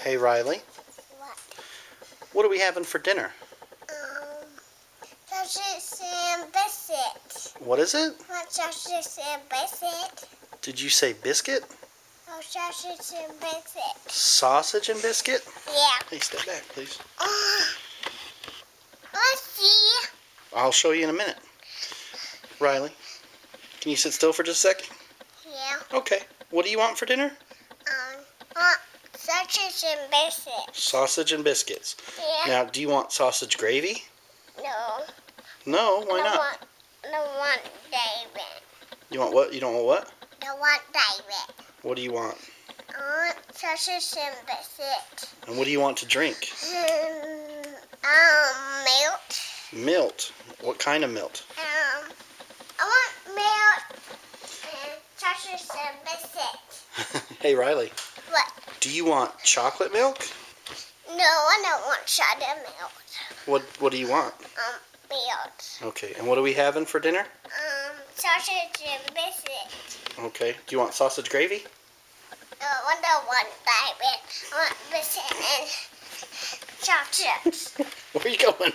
Hey, Riley. What? What are we having for dinner? Sausage and biscuit. What is it? What sausage and biscuit? Did you say biscuit? Oh, sausage and biscuit. Sausage and biscuit? Yeah. Hey, step back, please. Let's see. I'll show you in a minute. Riley, can you sit still for just a second? Yeah. Okay. What do you want for dinner? Sausage and biscuit. Sausage and biscuits. Yeah. Now, do you want sausage gravy? No. No, why not? I don't want David. You want what? You don't want what? I don't want David. What do you want? I want sausage and biscuit. And what do you want to drink? Milk. Milk. What kind of milk? I want milk and sausage and biscuit. Hey, Riley. What? Do you want chocolate milk? No, I don't want chocolate milk. What do you want? Milk. Okay. And what are we having for dinner? Sausage and biscuit. Okay. Do you want sausage gravy? I don't want David. I want biscuit and sausage. Where are you going?